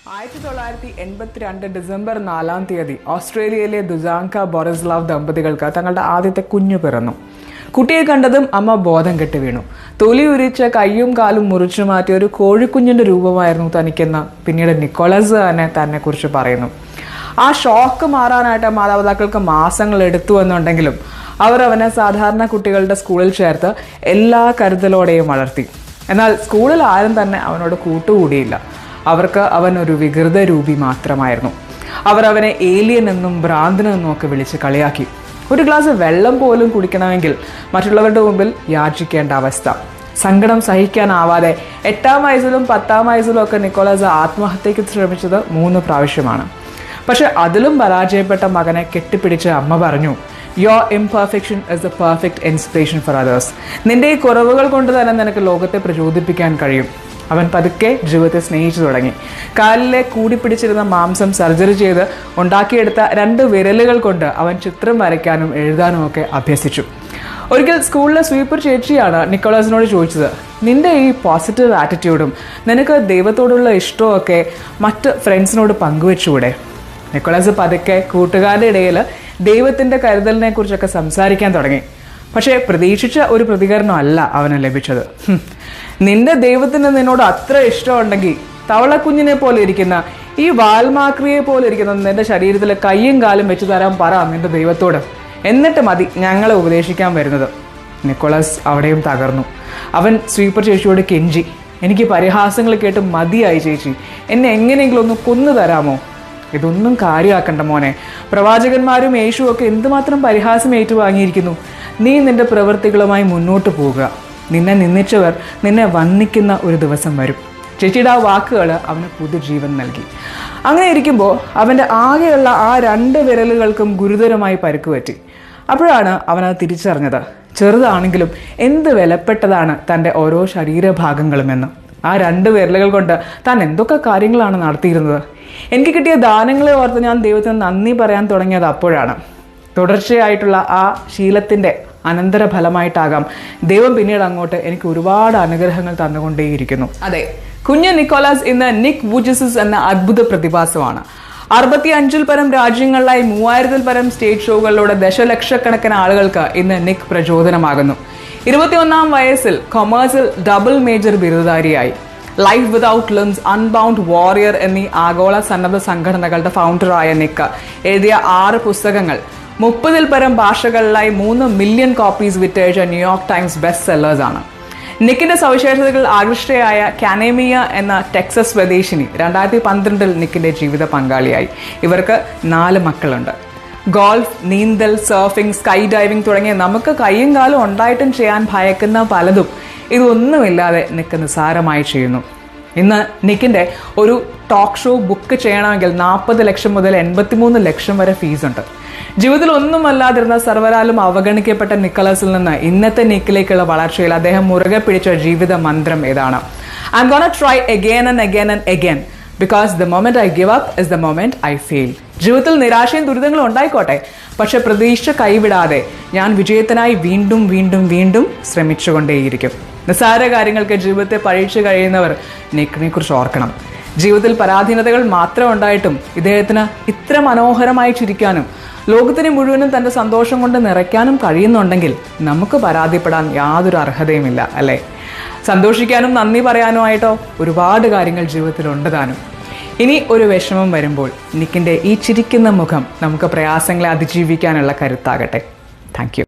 1982 December 4-ാം തീയതി ഓസ്ട്രേലിയയിലെ ദുസാങ്ക ബൊറിസ്ലാവ് ദമ്പതികൾക്ക് തങ്ങളുടെ ആദ്യത്തെ കുഞ്ഞു പിറന്നു. കുട്ടിയെ കണ്ടതും അമ്മ ബോധം കെട്ട് വീണു. തൊലി ഉരിച്ച കയ്യും കാലും മുറിച്ചു മാറ്റിയ ഒരു കോഴിക്കുഞ്ഞിന്റെ രൂപമായിരുന്നു തനിക്കെന്ന് പിന്നീട് നിക്കോളസ് തന്നെ കുറിച്ച് പറയുന്നു. ആ ഷോക്ക് മാറാനായിട്ട് മാതാപിതാക്കൾക്ക് മാസങ്ങൾ എടുത്തു എന്നുണ്ടെങ്കിലും അവർ അവനെ സാധാരണ കുട്ടികളുടെ സ്കൂളിൽ ചേർത്ത് എല്ലാ കരുതലോടെയും വളർത്തി. എന്നാൽ സ്കൂളിൽ ആരും തന്നെ അവനോട് കൂട്ടുകൂടിയില്ല. അവർക്ക് അവൻ ഒരു വികൃത രൂപി മാത്രമായിരുന്നു. അവർ അവനെ ഏലിയൻ എന്നും ഭ്രാന്തനെന്നും ഒക്കെ വിളിച്ച് കളിയാക്കി. ഒരു ഗ്ലാസ് വെള്ളം പോലും കുടിക്കണമെങ്കിൽ മറ്റുള്ളവരുടെ മുമ്പിൽ യാചിക്കേണ്ട അവസ്ഥ. സങ്കടം സഹിക്കാനാവാതെ 8-ാം വയസ്സിലും 10-ാം വയസ്സിലും ഒക്കെ നിക്കോളസ് ആത്മഹത്യയ്ക്ക് ശ്രമിച്ചത് 3 പ്രാവശ്യമാണ്. പക്ഷെ അതിലും പരാജയപ്പെട്ട മകനെ കെട്ടിപ്പിടിച്ച് അമ്മ പറഞ്ഞു, "Your imperfection is the perfect inspiration for others." നിന്റെ ഈ കുറവുകൾ കൊണ്ട് തന്നെ നിനക്ക് ലോകത്തെ പ്രചോദിപ്പിക്കാൻ കഴിയും. അവൻ പതുക്കെ ജീവിതത്തെ സ്നേഹിച്ചു തുടങ്ങി. കാലിലെ കൂടിപ്പിടിച്ചിരുന്ന മാംസം സർജറി ചെയ്ത് ഉണ്ടാക്കിയെടുത്ത 2 വിരലുകൾ കൊണ്ട് അവൻ ചിത്രം വരയ്ക്കാനും എഴുതാനും ഒക്കെ അഭ്യസിച്ചു. ഒരിക്കൽ സ്കൂളിലെ സ്വീപ്പർ ചേച്ചിയാണ് നിക്കോളസിനോട് ചോദിച്ചത്, "നിന്റെ ഈ പോസിറ്റീവ് ആറ്റിറ്റ്യൂഡും നിനക്ക് ദൈവത്തോടുള്ള ഇഷ്ടവും ഒക്കെ മറ്റ് ഫ്രണ്ട്സിനോട് പങ്കുവെച്ചുകൂടെ?" നിക്കോളസ് പതുക്കെ കൂട്ടുകാരുടെ ഇടയിൽ ദൈവത്തിന്റെ കരുതലിനെ കുറിച്ചൊക്കെ സംസാരിക്കാൻ തുടങ്ങി. പക്ഷേ പ്രതീക്ഷിച്ച ഒരു പ്രതികരണമല്ല അവന് ലഭിച്ചത്. "നിന്റെ ദൈവത്തിന് നിന്നോട് അത്ര ഇഷ്ടമുണ്ടെങ്കിൽ തവളക്കുഞ്ഞിനെ പോലെ ഇരിക്കുന്ന ഈ വാൽമാക്രിയെ പോലെ ഇരിക്കുന്ന നിന്റെ ശരീരത്തിലെ കയ്യും കാലും വെച്ച് തരാൻ പറ നിന്റെ ദൈവത്തോട്. എന്നിട്ട് മതി ഞങ്ങളെ ഉപദേശിക്കാൻ വരുന്നത്." നിക്കോളസ് അവിടെയും തകർന്നു. അവൻ സ്വീപ്പർ ചേച്ചിയോട് കെഞ്ചി, "എനിക്ക് പരിഹാസങ്ങൾ കേട്ട് മതിയായി ചേച്ചി, എന്നെ എങ്ങനെയെങ്കിലും ഒന്ന് കൊന്നു തരാമോ?" "ഇതൊന്നും കാര്യമാക്കണ്ട മോനെ, പ്രവാചകന്മാരും യേശുവും ഒക്കെ എന്തുമാത്രം പരിഹാസം ഏറ്റുവാങ്ങിയിരിക്കുന്നു. നീ നിന്റെ പ്രവൃത്തികളുമായി മുന്നോട്ട് പോവുക. നിന്നെ നിന്ദിച്ചവർ നിന്നെ വന്ദിക്കുന്ന ഒരു ദിവസം വരും." ചേച്ചിയുടെ ആ വാക്കുകൾ അവന് പുതുജീവൻ നൽകി. അങ്ങനെ ഇരിക്കുമ്പോൾ അവൻ്റെ ആകെയുള്ള ആ 2 വിരലുകൾക്കും ഗുരുതരമായി പരിക്ക് പറ്റി. അപ്പോഴാണ് അവനത് തിരിച്ചറിഞ്ഞത്. ചെറുതാണെങ്കിലും എന്ത് വിലപ്പെട്ടതാണ് തൻ്റെ ഓരോ ശരീരഭാഗങ്ങളുമെന്ന്. ആ 2 വിരലുകൾ കൊണ്ട് താൻ എന്തൊക്കെ കാര്യങ്ങളാണ് നടത്തിയിരുന്നത്. എനിക്ക് കിട്ടിയ ദാനങ്ങളെ ഓർത്ത് ഞാൻ ദൈവത്തിന് നന്ദി പറയാൻ തുടങ്ങിയത് അപ്പോഴാണ്. തുടർച്ചയായിട്ടുള്ള ആ ശീലത്തിൻ്റെ അനന്തരഫലമായിട്ടാകാം ദൈവം പിന്നീട് അങ്ങോട്ട് എനിക്ക് ഒരുപാട് അനുഗ്രഹങ്ങൾ തന്നുകൊണ്ടേയിരിക്കുന്നു. അതെ, കുഞ്ഞ് നിക്കോളസ് ഇന്ന് നിക് വൂജിസസ് എന്ന അത്ഭുത പ്രതിഭാസമാണ്. 65-ൽ പരം രാജ്യങ്ങളിലായി 3000-ൽ പരം സ്റ്റേജ് ഷോകളിലൂടെ ദശലക്ഷക്കണക്കിന് ആളുകൾക്ക് ഇന്ന് നിക് പ്രചോദനമാകുന്നു. 21-ാം വയസ്സിൽ കൊമേഴ്സിൽ ഡബിൾ മേജർ ബിരുദധാരിയായി. Life without limbs, unbound warrior എന്നീ ആഗോള സന്നദ്ധ സംഘടനകളുടെ ഫൗണ്ടറായ നിക്ക് എഴുതിയ 6 പുസ്തകങ്ങൾ 30-ൽ പരം ഭാഷകളിലായി 3 മില്യൺ കോപ്പീസ് വിറ്റഴിച്ച ന്യൂയോർക്ക് ടൈംസ് ബെസ്റ്റ് സെല്ലേഴ്സ് ആണ്. നിക്കിന്റെ സവിശേഷതകൾ ആകൃഷ്ടയായ കാനേമിയ എന്ന ടെക്സസ് സ്വദേശിനി 2012-ൽ നിക്കിന്റെ ജീവിത പങ്കാളിയായി. ഇവർക്ക് 4 മക്കളുണ്ട്. ഗോൾഫ്, നീന്തൽ, സർഫിംഗ്, സ്കൈ ഡൈവിംഗ് തുടങ്ങിയ നമുക്ക് കൈയും കാലും ഉണ്ടായിട്ടും ചെയ്യാൻ ഭയക്കുന്ന പലതും ഇതൊന്നുമില്ലാതെ നിക്ക് നിസ്സാരമായി ചെയ്യുന്നു. ഇന്ന് നിക്കിന്റെ ഒരു ടോക്ക് ഷോ ബുക്ക് ചെയ്യണമെങ്കിൽ 40 ലക്ഷം മുതൽ 83 ലക്ഷം വരെ ഫീസ് ഉണ്ട്. ജീവിതത്തിൽ ഒന്നുമല്ലാതിരുന്ന സർവ്വരാലും അവഗണിക്കപ്പെട്ട നിക്കോളസിൽ നിന്ന് ഇന്നത്തെ നിക്കിലേക്കുള്ള വളർച്ചയിൽ അദ്ദേഹം മുറുകെ പിടിച്ച ജീവിത മന്ത്രം ഇതാണ്: "I'm gonna try again and again and again because the moment I give up is the moment I fail." ജീവിതത്തിൽ നിരാശയും ദുരിതങ്ങളും ഉണ്ടായിക്കോട്ടെ, പക്ഷെ പ്രതീക്ഷ കൈവിടാതെ ഞാൻ വിജയത്തിനായി വീണ്ടും വീണ്ടും വീണ്ടും ശ്രമിച്ചുകൊണ്ടേയിരിക്കും. നിസ്സാര കാര്യങ്ങൾക്ക് ജീവിതത്തെ പഴിച്ചു കഴിയുന്നവർ നിക്കിനെ കുറിച്ച് ഓർക്കണം. ജീവിതത്തിൽ പരാധീനതകൾ മാത്രം ഉണ്ടായിട്ടും ഇദ്ദേഹത്തിന് ഇത്ര മനോഹരമായി ചിരിക്കാനും ലോകത്തിന് മുഴുവനും തൻ്റെ സന്തോഷം കൊണ്ട് നിറയ്ക്കാനും കഴിയുന്നുണ്ടെങ്കിൽ നമുക്ക് പരാതിപ്പെടാൻ യാതൊരു അർഹതയുമില്ല, അല്ലേ? സന്തോഷിക്കാനും നന്ദി പറയാനുമായിട്ടോ ഒരുപാട് കാര്യങ്ങൾ ജീവിതത്തിൽ ഉണ്ട് താനും. ഇനി ഒരു വിഷമം വരുമ്പോൾ നിക്കിൻ്റെ ഈ ചിരിക്കുന്ന മുഖം നമുക്ക് പ്രയാസങ്ങളെ അതിജീവിക്കാനുള്ള കരുത്താകട്ടെ. Thank you.